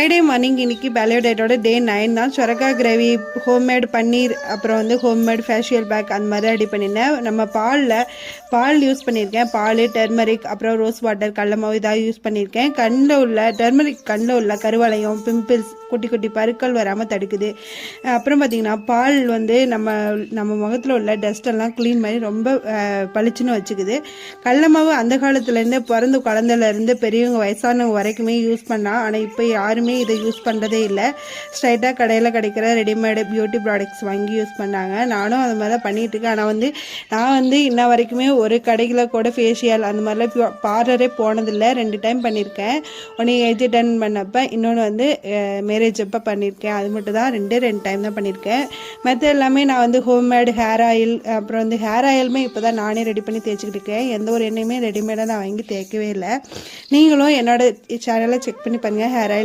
Friday morning இன்றைக்கி paleo டயட்டோட டே 9 தான். சொரக்கா கிரேவி, ஹோம்மேட் பன்னீர், அப்புறம் வந்து ஹோம்மேட் ஃபேஷியல் பேக் அந்த மாதிரி ரெடி பண்ணியிருந்தேன். நம்ம பால் யூஸ் பண்ணியிருக்கேன். பால், டர்மரிக், அப்புறம் ரோஸ் வாட்டர், கடல மாவு இதாக யூஸ் பண்ணியிருக்கேன். டர்மரிக் கண்ணில் உள்ள கருவளையம், பிம்பிள்ஸ், குட்டி குட்டி பருக்கள் வராமல் தடுக்குது. அப்புறம் பார்த்திங்கன்னா பால் வந்து நம்ம முகத்தில் உள்ள டஸ்ட்டெல்லாம் க்ளீன் பண்ணி ரொம்ப பளிச்சுன்னு வச்சுக்குது. கடல மாவு அந்த காலத்துலேருந்து பிறந்த குழந்தைலேருந்து பெரியவங்க வயசானவங்க வரைக்குமே யூஸ் பண்ணால், ஆனால் இப்போ யாருமே இதை யூஸ் பண்ணுறதே இல்லை. ஸ்ட்ரைட்டாக கடையில் கிடைக்கிற ரெடிமேடு பியூட்டி ப்ராடக்ட்ஸ் வாங்கி யூஸ் பண்ணாங்க. நானும் அது மாதிரி தான் பண்ணிகிட்ருக்கேன். ஆனால் நான் வந்து இன்ன வரைக்குமே ஒரு கடையில் கூட ஃபேஷியல் அந்த மாதிரிலாம் பார்லரே போனதில்லை. 2 டைம் பண்ணியிருக்கேன். ஒன்று ஏஜ் அட்டன் பண்ணப்போ, இன்னொன்று வந்து மேரேஜ் அப்போ பண்ணியிருக்கேன். அது மட்டும் தான் 2 டைம் தான் பண்ணியிருக்கேன். மற்ற எல்லாமே நான் வந்து ஹோம்மேடு ஹேர் ஆயில், அப்புறம் வந்து ஹேர் ஆயிலுமே இப்போ தான் நானே ரெடி பண்ணி தேய்ச்சிக்கிட்டு இருக்கேன். எந்த ஒரு எண்ணெயுமே ரெடிமேடாக நான் வாங்கி தேய்க்கவே இல்லை. நீங்களும் என்னோட சேனலை செக் பண்ணி பாருங்கள். Hair oil